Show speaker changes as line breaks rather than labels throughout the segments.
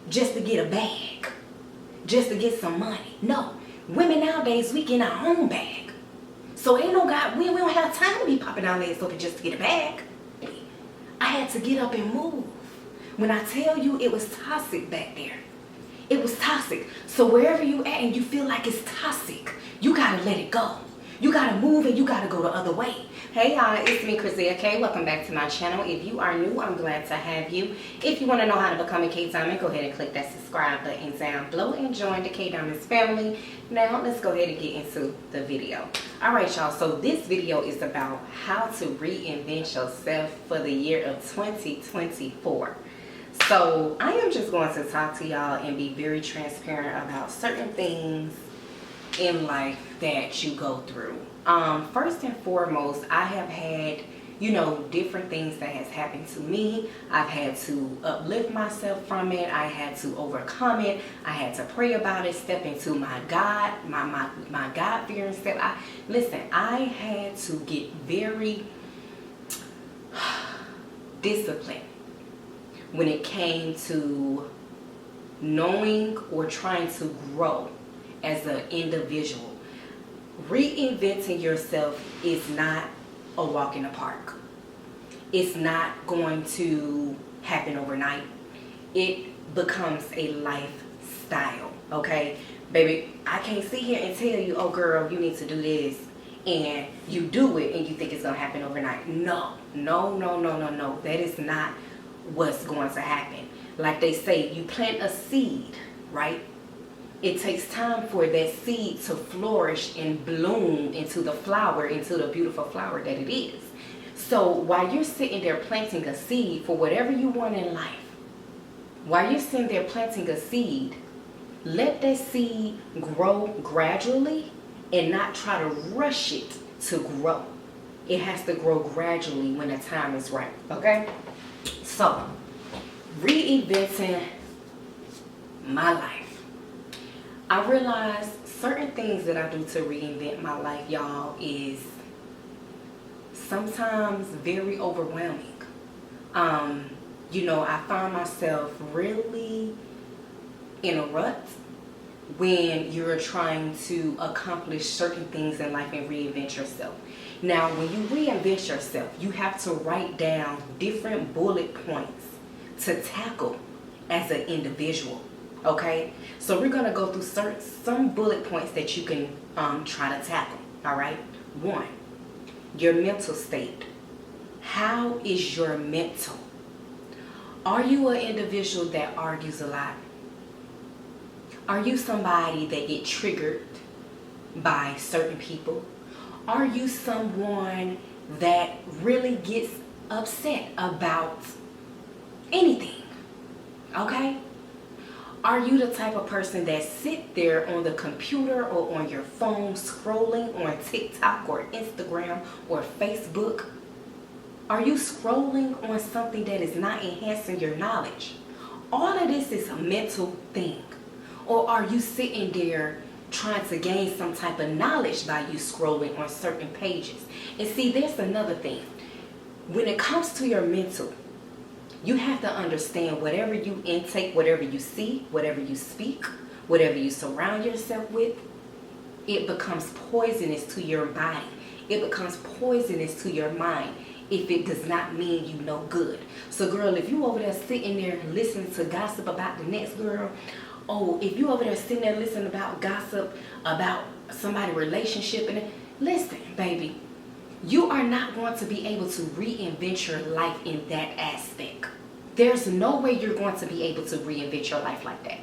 just to get a bag, just to get some money. No, women nowadays, we get our own bag. So ain't no God, we don't have time to be popping our legs open just to get a bag. I had to get up and move. When I tell you it was toxic back there, it was toxic. So wherever you at and you feel like it's toxic, you gotta let it go. You gotta move and you gotta go the other way. Hey y'all, it's me, Chrissy, okay? Welcome back to my channel. If you are new, I'm glad to have you. If you want to know how to become a K-Diamond, go ahead and click that subscribe button down below and join the K-Diamonds family. Now, let's go ahead and get into the video. Alright y'all, so this video is about how to reinvent yourself for the year of 2024. So, I am just going to talk to y'all and be very transparent about certain things in life that you go through. First and foremost, I have had, different things that has happened to me. I've had to uplift myself from it. I had to overcome it. I had to pray about it, step into my God, my God-fearing step. I had to get very disciplined when it came to knowing or trying to grow as an individual. Reinventing yourself is not a walk in the park. It's not going to happen overnight. It becomes a lifestyle, okay? Baby, I can't sit here and tell you, oh girl, you need to do this, and you do it and you think it's gonna happen overnight. No. That is not what's going to happen. Like they say, you plant a seed, right? It takes time for that seed to flourish and bloom into the flower, into the beautiful flower that it is. So while you're sitting there planting a seed for whatever you want in life, while you're sitting there planting a seed, let that seed grow gradually and not try to rush it to grow. It has to grow gradually when the time is right, okay? So, reinventing my life. I realized certain things that I do to reinvent my life, y'all, is sometimes very overwhelming. I find myself really in a rut when you're trying to accomplish certain things in life and reinvent yourself. Now, when you reinvent yourself, you have to write down different bullet points to tackle as an individual. Okay, so we're going to go through some bullet points that you can try to tackle. All right. 1, your mental state. How is your mental? Are you an individual that argues a lot? Are you somebody that gets triggered by certain people? Are you someone that really gets upset about anything? Okay. Are you the type of person that sit there on the computer or on your phone scrolling on TikTok or Instagram or Facebook? Are you scrolling on something that is not enhancing your knowledge? All of this is a mental thing. Or are you sitting there trying to gain some type of knowledge by you scrolling on certain pages? And see, there's another thing. When it comes to your mental, you have to understand whatever you intake, whatever you see, whatever you speak, whatever you surround yourself with, it becomes poisonous to your body. It becomes poisonous to your mind if it does not mean you no good. So girl, if you over there sitting there listening to gossip about the next girl, if you over there sitting there listening about gossip about somebody's relationship, and listen, baby, you are not going to be able to reinvent your life in that aspect. There's no way you're going to be able to reinvent your life like that.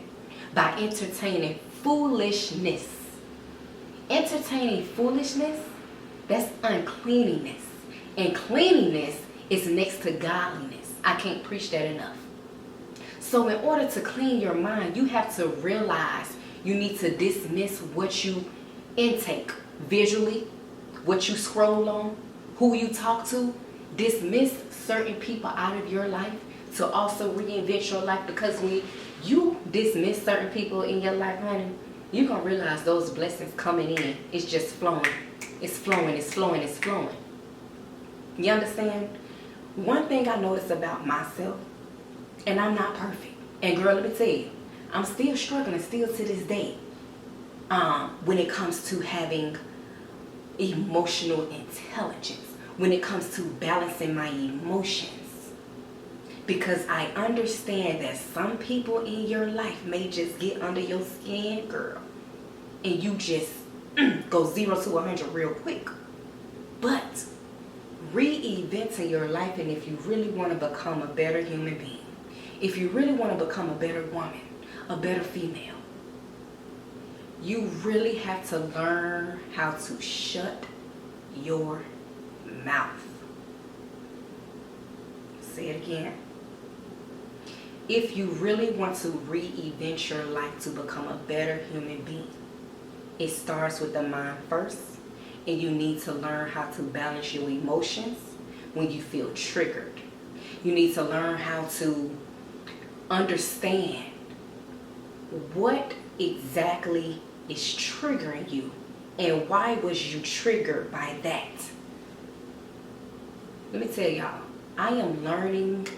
By entertaining foolishness. Entertaining foolishness, that's uncleanliness. And cleanliness is next to godliness. I can't preach that enough. So in order to clean your mind, you have to realize you need to dismiss what you intake visually, what you scroll on, who you talk to. Dismiss certain people out of your life to also reinvent your life, because when you dismiss certain people in your life, honey, you're going to realize those blessings coming in. It's just flowing. It's flowing, it's flowing, it's flowing. You understand? One thing I notice about myself, and I'm not perfect. And girl, let me tell you, I'm still struggling, still to this day, when it comes to having emotional intelligence, when it comes to balancing my emotions. Because I understand that some people in your life may just get under your skin, girl, and you just go 0 to 100 real quick. But reinventing your life, and if you really want to become a better human being, if you really want to become a better woman, a better female, you really have to learn how to shut your mouth. Say it again. If you really want to reinvent your life to become a better human being, it starts with the mind first, and you need to learn how to balance your emotions when you feel triggered. You need to learn how to understand what exactly is triggering you and why was you triggered by that. Let me tell y'all, I am learning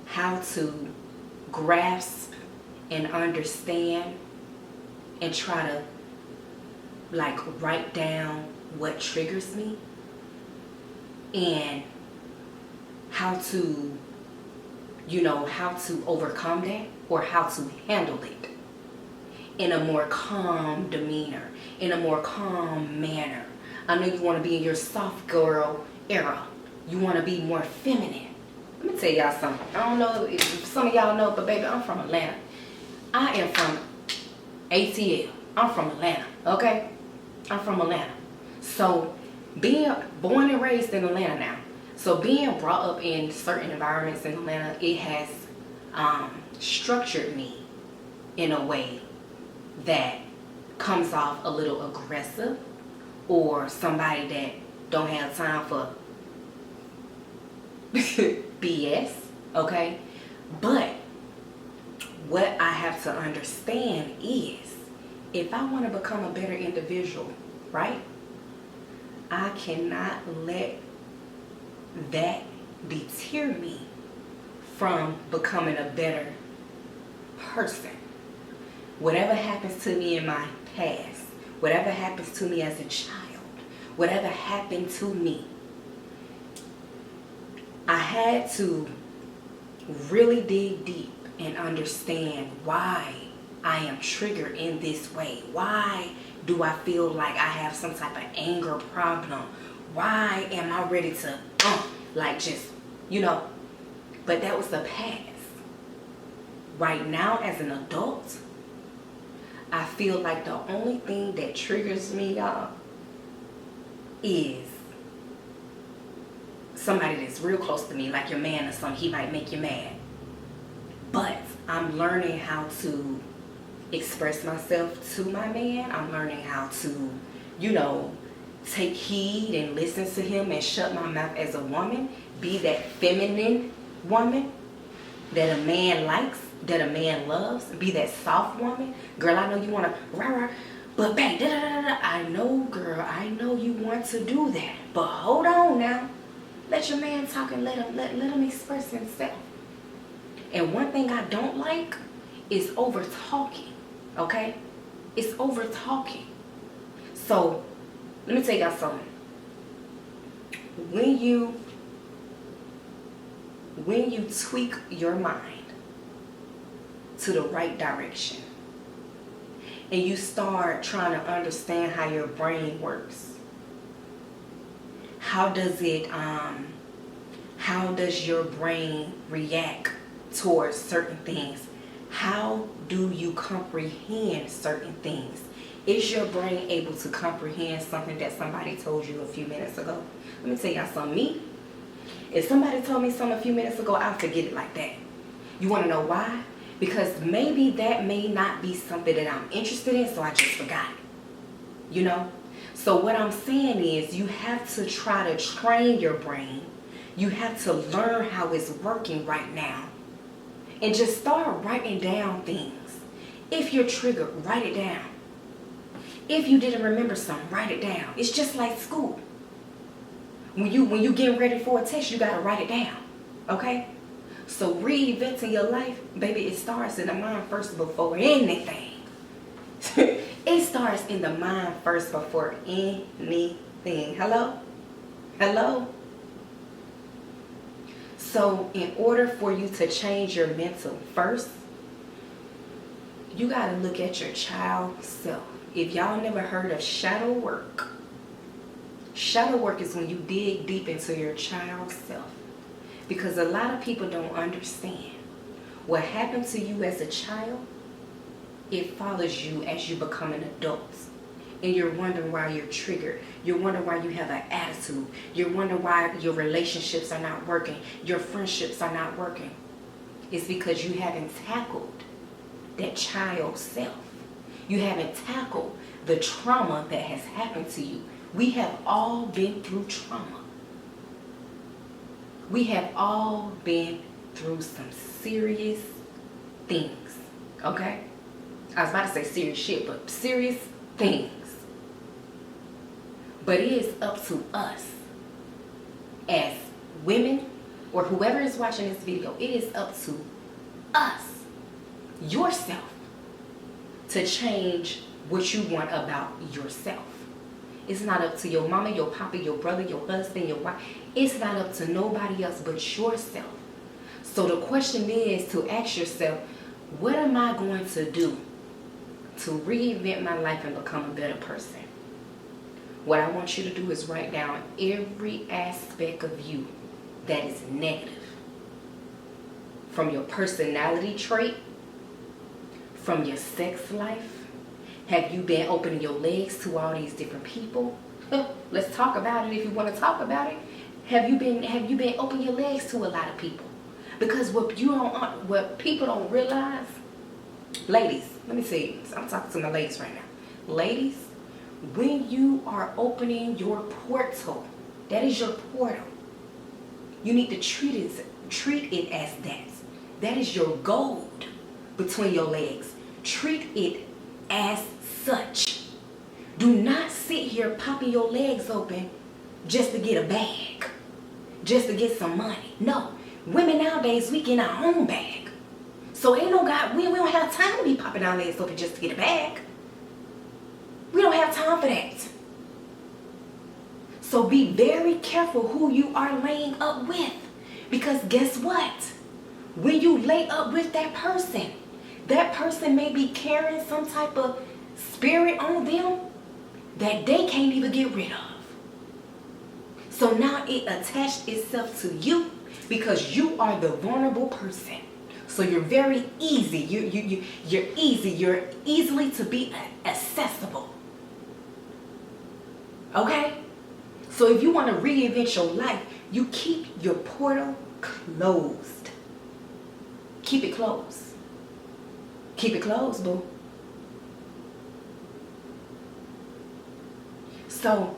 how to grasp and understand and try to write down what triggers me and how to overcome that, or how to handle it in a more calm demeanor, in a more calm manner. I know you want to be in your soft girl era. You want to be more feminine. Let me tell y'all something. I don't know if some of y'all know, but baby, I'm from Atlanta. I am from ATL. I'm from Atlanta, okay? I'm from Atlanta. So being born and raised in Atlanta now, so being brought up in certain environments in Atlanta, it has structured me in a way that comes off a little aggressive, or somebody that don't have time for BS, okay? But what I have to understand is, if I want to become a better individual, right, I cannot let that deter me from becoming a better person. Whatever happens to me in my past, whatever happens to me as a child, whatever happened to me, I had to really dig deep and understand why I am triggered in this way. Why do I feel like I have some type of anger problem? Why am I ready to but that was the past. Right now, as an adult, I feel like the only thing that triggers me, y'all, is somebody that's real close to me, like your man or something. He might make you mad. But I'm learning how to express myself to my man. I'm learning how to, take heed and listen to him and shut my mouth as a woman. Be that feminine woman that a man likes, that a man loves. Be that soft woman. Girl, I know you want to rah-rah, but bang, da-da-da-da. I know, girl, I know you want to do that. But hold on now. Let your man talk and let him express himself. And one thing I don't like is over talking. Okay? It's over talking. So let me tell y'all something. When you tweak your mind to the right direction and you start trying to understand how your brain works, how does your brain react towards certain things? How do you comprehend certain things? Is your brain able to comprehend something that somebody told you a few minutes ago? Let me tell y'all something. Me, if somebody told me something a few minutes ago, I'll forget it like that. You want to know why? Because maybe that may not be something that I'm interested in, so I just forgot it. So what I'm saying is, you have to try to train your brain. You have to learn how it's working right now. And just start writing down things. If you're triggered, write it down. If you didn't remember something, write it down. It's just like school. When you getting ready for a test, you gotta write it down. Okay? So reinventing your life, baby, it starts in the mind first before anything. It starts in the mind first before anything. Hello? Hello? So in order for you to change your mental first, you got to look at your child self. If y'all never heard of shadow work is when you dig deep into your child self. Because a lot of people don't understand what happened to you as a child, it follows you as you become an adult. And you're wondering why you're triggered. You're wondering why you have an attitude. You're wondering why your relationships are not working. Your friendships are not working. It's because you haven't tackled that child self. You haven't tackled the trauma that has happened to you. We have all been through trauma. We have all been through some serious things, okay? I was about to say serious shit, but serious things. But it is up to us as women or whoever is watching this video, it is up to us, yourself, to change what you want about yourself. It's not up to your mama, your papa, your brother, your husband, your wife. It's not up to nobody else but yourself. So the question is to ask yourself, what am I going to do to reinvent my life and become a better person? What I want you to do is write down every aspect of you that is negative. From your personality trait, from your sex life. Have you been opening your legs to all these different people? Let's talk about it if you want to talk about it. Have you been opening your legs to a lot of people? Because what people don't realize, ladies, let me say this. I'm talking to my ladies right now. Ladies, when you are opening your portal, that is your portal. You need to treat it as that. That is your gold between your legs. Treat it as such. Do not sit here popping your legs open just to get a bag, just to get some money. No, women nowadays, we get our own bag. So ain't no God, we don't have time to be popping our legs open just to get a bag. We don't have time for that. So be very careful who you are laying up with. Because guess what? When you lay up with that person may be carrying some type of spirit on them that they can't even get rid of. So now it attached itself to you because you are the vulnerable person. So you're very easy. You're easy. You're easily to be accessible. Okay? So if you want to reinvent your life, you keep your portal closed. Keep it closed. Keep it closed, boo. So,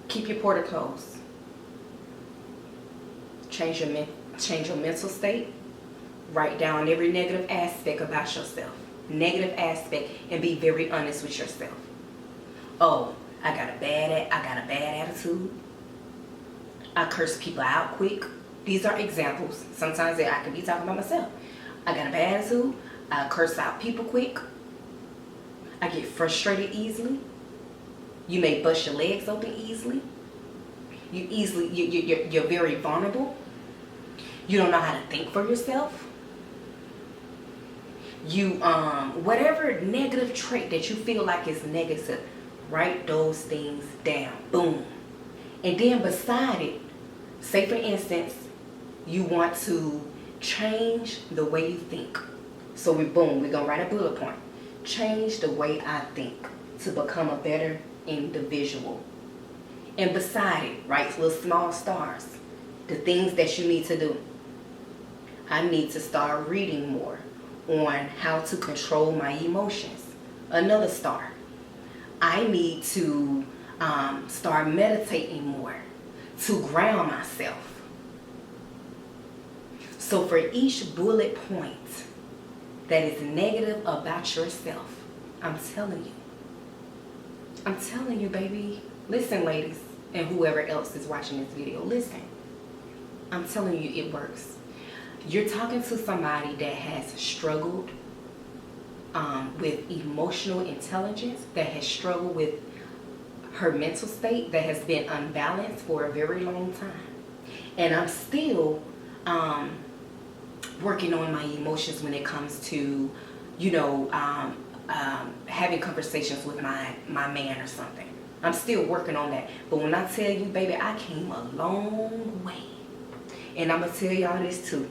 keep your portal closed. Change your mental state. Write down every negative aspect about yourself. Negative aspect, and be very honest with yourself. Oh, I got a bad attitude. I curse people out quick. These are examples. Sometimes I could be talking about myself. I got a bad attitude. I curse out people quick. I get frustrated easily. You may bust your legs open easily. You're very vulnerable. You don't know how to think for yourself. You whatever negative trait that you feel like is negative, write those things down. Boom. And then beside it, say for instance, you want to change the way you think. So we're gonna write a bullet point. Change the way I think to become a better individual. And beside it, write little small stars. The things that you need to do. I need to start reading more on how to control my emotions. Another star. I need to start meditating more to ground myself. So for each bullet point that is negative about yourself, I'm telling you, baby. Listen, ladies, and whoever else is watching this video, listen. I'm telling you, it works. You're talking to somebody that has struggled with emotional intelligence, that has struggled with her mental state, that has been unbalanced for a very long time. And I'm still working on my emotions when it comes to, having conversations with my man or something. I'm still working on that. But when I tell you, baby, I came a long way. And I'm going to tell y'all this too.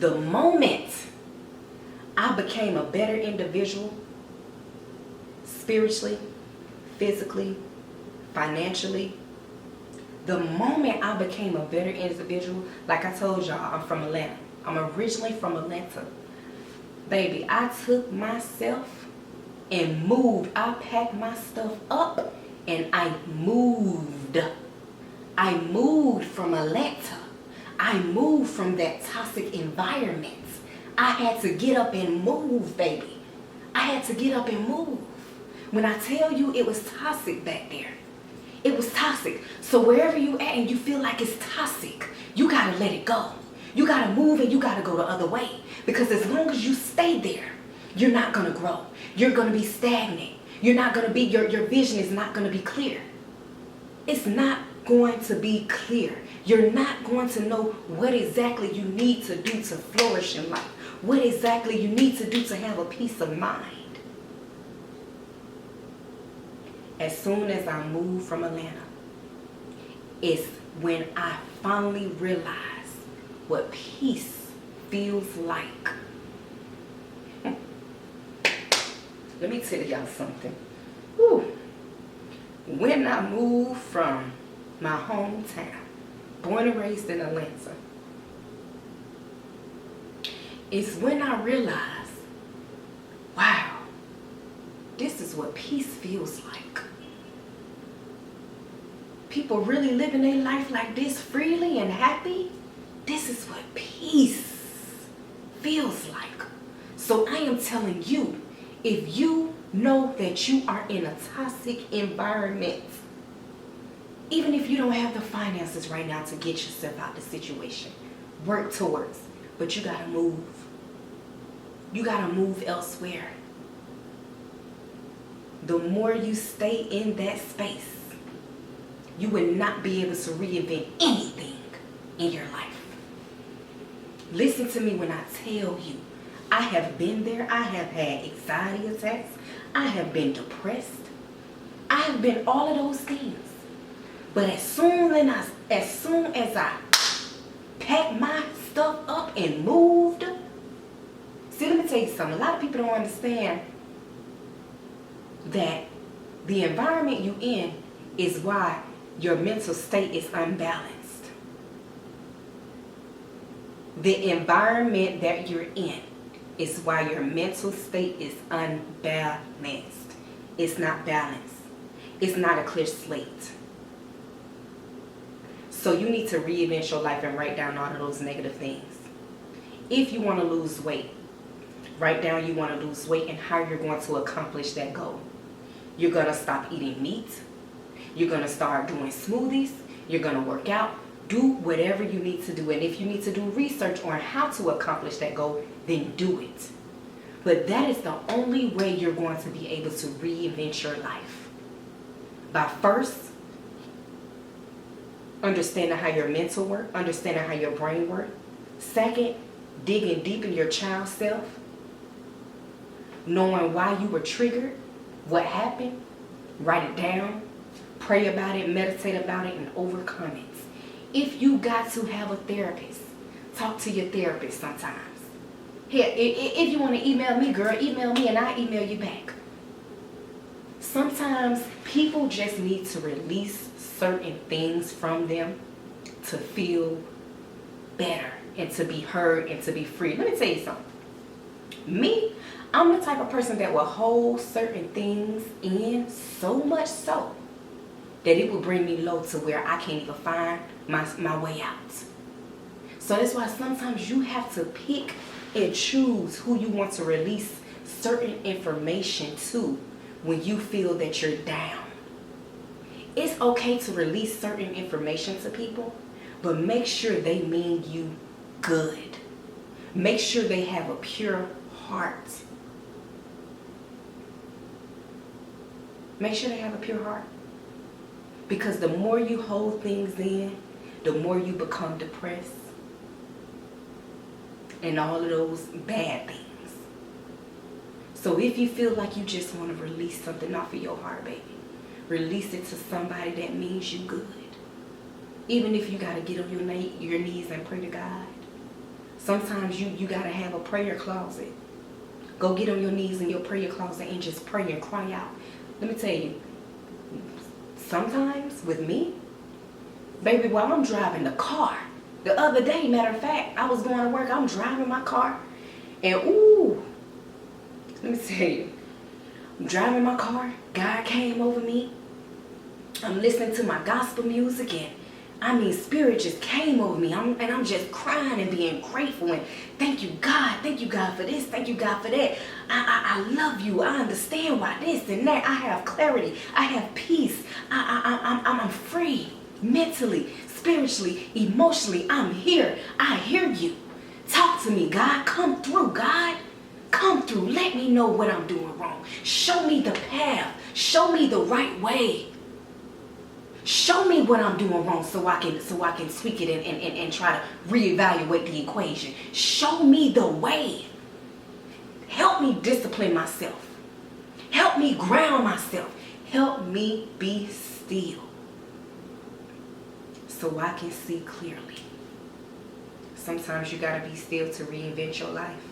The moment I became a better individual, spiritually, physically, financially, the moment I became a better individual, like I told y'all, I'm from Atlanta. I'm originally from Atlanta. Baby, I took myself and moved. I packed my stuff up and I moved. I moved from Atlanta. I moved from that toxic environment. I had to get up and move, baby. I had to get up and move. When I tell you it was toxic back there, it was toxic. So wherever you at and you feel like it's toxic, you gotta let it go. You gotta move and you gotta go the other way. Because as long as you stay there, you're not gonna grow. You're gonna be stagnant. You're not gonna be, your vision is not gonna be clear. It's not going to be clear. You're not going to know what exactly you need to do to flourish in life. What exactly you need to do to have a peace of mind. As soon as I moved from Atlanta, it's when I finally realized what peace feels like. Let me tell y'all something. Whew. When I moved from my hometown, born and raised in Atlanta, it's when I realized, wow, this is what peace feels like. People really living their life like this, freely and happy. This is what peace feels like. So I am telling you, if you know that you are in a toxic environment, even if you don't have the finances right now to get yourself out of the situation, work towards, but you gotta move. You gotta move elsewhere. The more you stay in that space, you will not be able to reinvent anything in your life. Listen to me when I tell you, I have been there. I have had anxiety attacks. I have been depressed. I have been all of those things. But as soon as I packed my stuff up and moved, see, let me tell you something. A lot of people don't understand that the environment you're in is why your mental state is unbalanced. The environment that you're in is why your mental state is unbalanced. It's not balanced. It's not a clear slate. So you need to reinvent your life and write down all of those negative things. If you want to lose weight, write down you want to lose weight and how you're going to accomplish that goal. You're going to stop eating meat. You're going to start doing smoothies. You're going to work out. Do whatever you need to do. And if you need to do research on how to accomplish that goal, then do it. But that is the only way you're going to be able to reinvent your life. By first, understanding how your mental works, understanding how your brain works. Second, digging deep in your child self. Knowing why you were triggered, what happened, write it down, pray about it, meditate about it, and overcome it. If you got to have a therapist, talk to your therapist sometimes. Here, if you want to email me, girl, email me and I'll email you back. Sometimes people just need to release certain things from them to feel better and to be heard and to be free. Let me tell you something. Me, I'm the type of person that will hold certain things in so much so that it will bring me low to where I can't even find my way out. So that's why sometimes you have to pick and choose who you want to release certain information to when you feel that you're down. It's okay to release certain information to people, but make sure they mean you good. Make sure they have a pure heart. Make sure they have a pure heart. Because the more you hold things in, the more you become depressed. And all of those bad things. So if you feel like you just want to release something off of your heart, baby, release it to somebody that means you good. Even if you got to get on your knees and pray to God. Sometimes you got to have a prayer closet. Go get on your knees in your prayer closet and just pray and cry out. Let me tell you, sometimes with me, baby, while I'm driving the car, the other day, matter of fact, I was going to work, I'm driving my car, and ooh, let me tell you, I'm driving my car, God came over me, I'm listening to my gospel music, and spirit just came over me, and I'm just crying and being grateful, and thank you God for this, thank you God for that, I love you, I understand why this and that, I have clarity, I have peace, I'm free, mentally, spiritually, emotionally, I'm here. I hear you. Talk to me, God. Come through, God. Come through. Let me know what I'm doing wrong. Show me the path. Show me the right way. Show me what I'm doing wrong so I can tweak it and try to reevaluate the equation. Show me the way. Help me discipline myself. Help me ground myself. Help me be still. So I can see clearly. Sometimes you gotta be still to reinvent your life.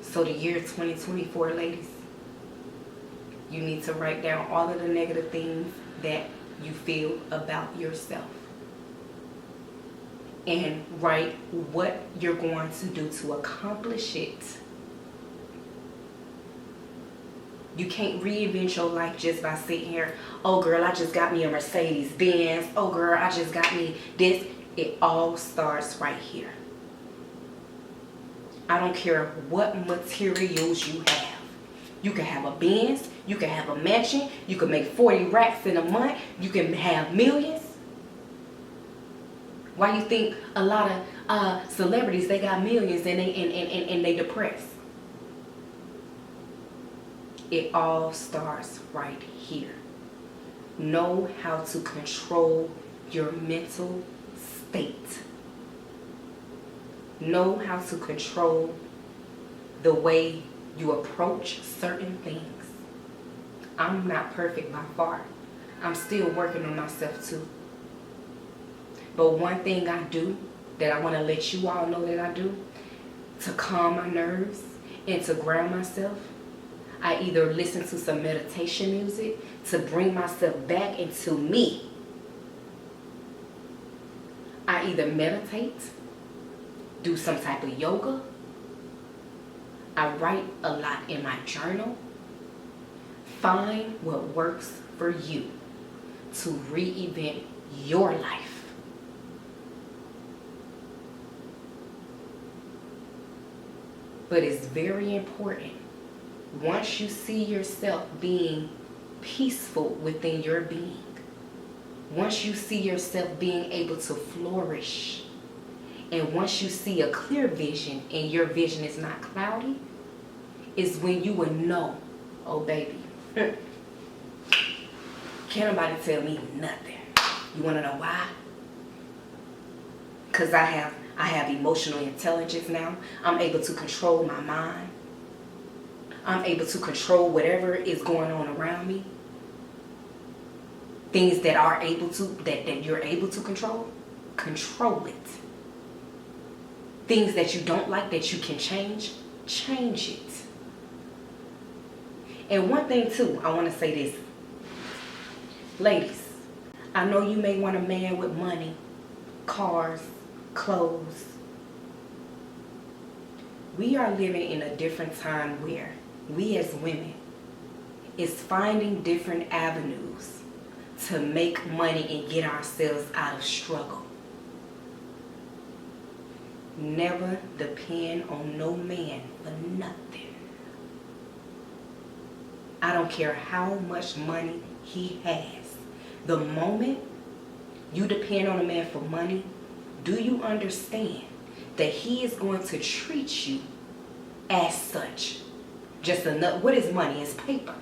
So the year 2024, ladies, you need to write down all of the negative things that you feel about yourself. And write what you're going to do to accomplish it. You can't reinvent your life just by sitting here, oh girl, I just got me a Mercedes Benz. Oh girl, I just got me this. It all starts right here. I don't care what materials you have. You can have a Benz, you can have a mansion, you can make 40 racks in a month, you can have millions. Why you think a lot of celebrities, they got millions and they depressed? It all starts right here. Know how to control your mental state. Know how to control the way you approach certain things. I'm not perfect by far. I'm still working on myself too. But one thing I do that I want to let you all know that I do to calm my nerves and to ground myself, I either listen to some meditation music to bring myself back into me. I either meditate, do some type of yoga. I write a lot in my journal. Find what works for you to reinvent your life. But it's very important. Once you see yourself being peaceful within your being, once you see yourself being able to flourish, and once you see a clear vision and your vision is not cloudy, is when you will know, oh baby, can't nobody tell me nothing. You want to know why? Because I have emotional intelligence now. I'm able to control my mind. I'm able to control whatever is going on around me. Things that are able to, that you're able to control it. Things that you don't like that you can change it. And one thing too, I want to say this. Ladies, I know you may want a man with money, cars, clothes. We are living in a different time where we as women is finding different avenues to make money and get ourselves out of struggle. Never depend on no man for nothing. I don't care how much money he has. the moment you depend on a man for money, do you understand that he is going to treat you as such? Just enough. What is money? It's paper.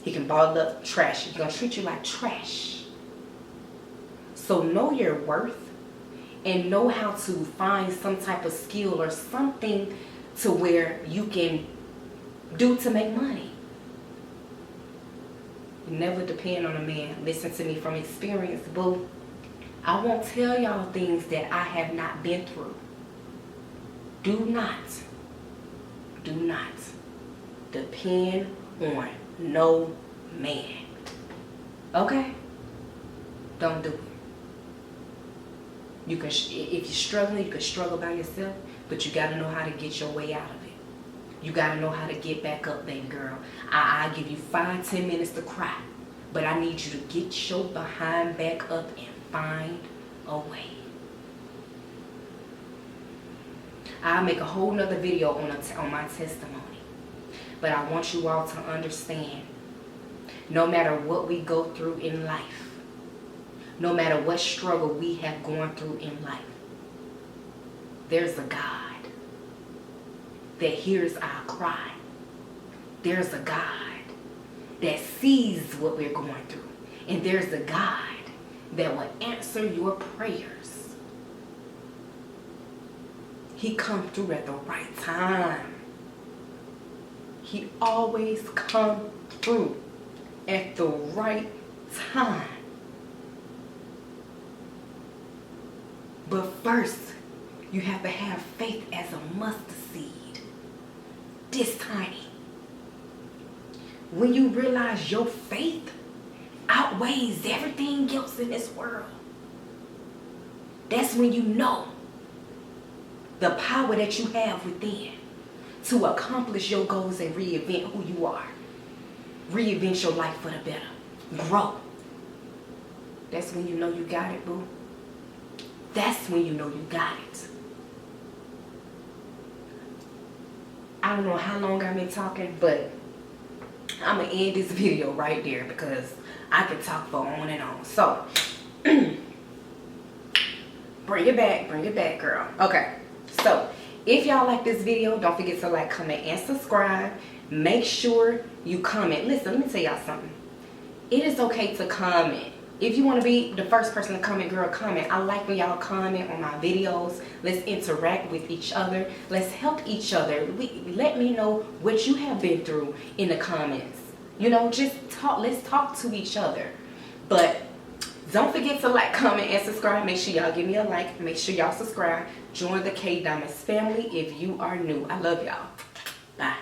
He can ball up trash. He's going to treat you like trash. So know your worth and know how to find some type of skill or something to where you can do to make money. Never depend on a man. Listen to me from experience, boo. I won't tell y'all things that I have not been through. Do not depend on no man. Okay? Don't do it. You can, if you're struggling, you can struggle by yourself, but you got to know how to get your way out of it. You got to know how to get back up, baby girl. I give you 5-10 minutes to cry, but I need you to get your behind back up and find a way. I'll make a whole nother video on my testimony, but I want you all to understand, no matter what we go through in life, no matter what struggle we have gone through in life, there's a God that hears our cry. There's a God that sees what we're going through. And there's a God that will answer your prayers. He comes through at the right time. He always comes through at the right time. But first, you have to have faith as a mustard seed. This tiny. When you realize your faith outweighs everything else in this world, that's when you know the power that you have within to accomplish your goals and reinvent who you are. Reinvent your life for the better. Grow. That's when you know you got it, boo. That's when you know you got it. I don't know how long I've been talking, but I'm going to end this video right there because I could talk for on and on. So, bring it back, girl. Okay, so if y'all like this video, don't forget to like, comment, and subscribe. Make sure you comment. Listen, let me tell y'all something. It is okay to comment. If you want to be the first person to comment, girl, comment. I like when y'all comment on my videos. Let's interact with each other. Let's help each other. Let me know what you have been through in the comments. You know, just talk. Let's talk to each other. But don't forget to like, comment, and subscribe. Make sure y'all give me a like. Make sure y'all subscribe. Join the K Diamonds family if you are new. I love y'all. Bye.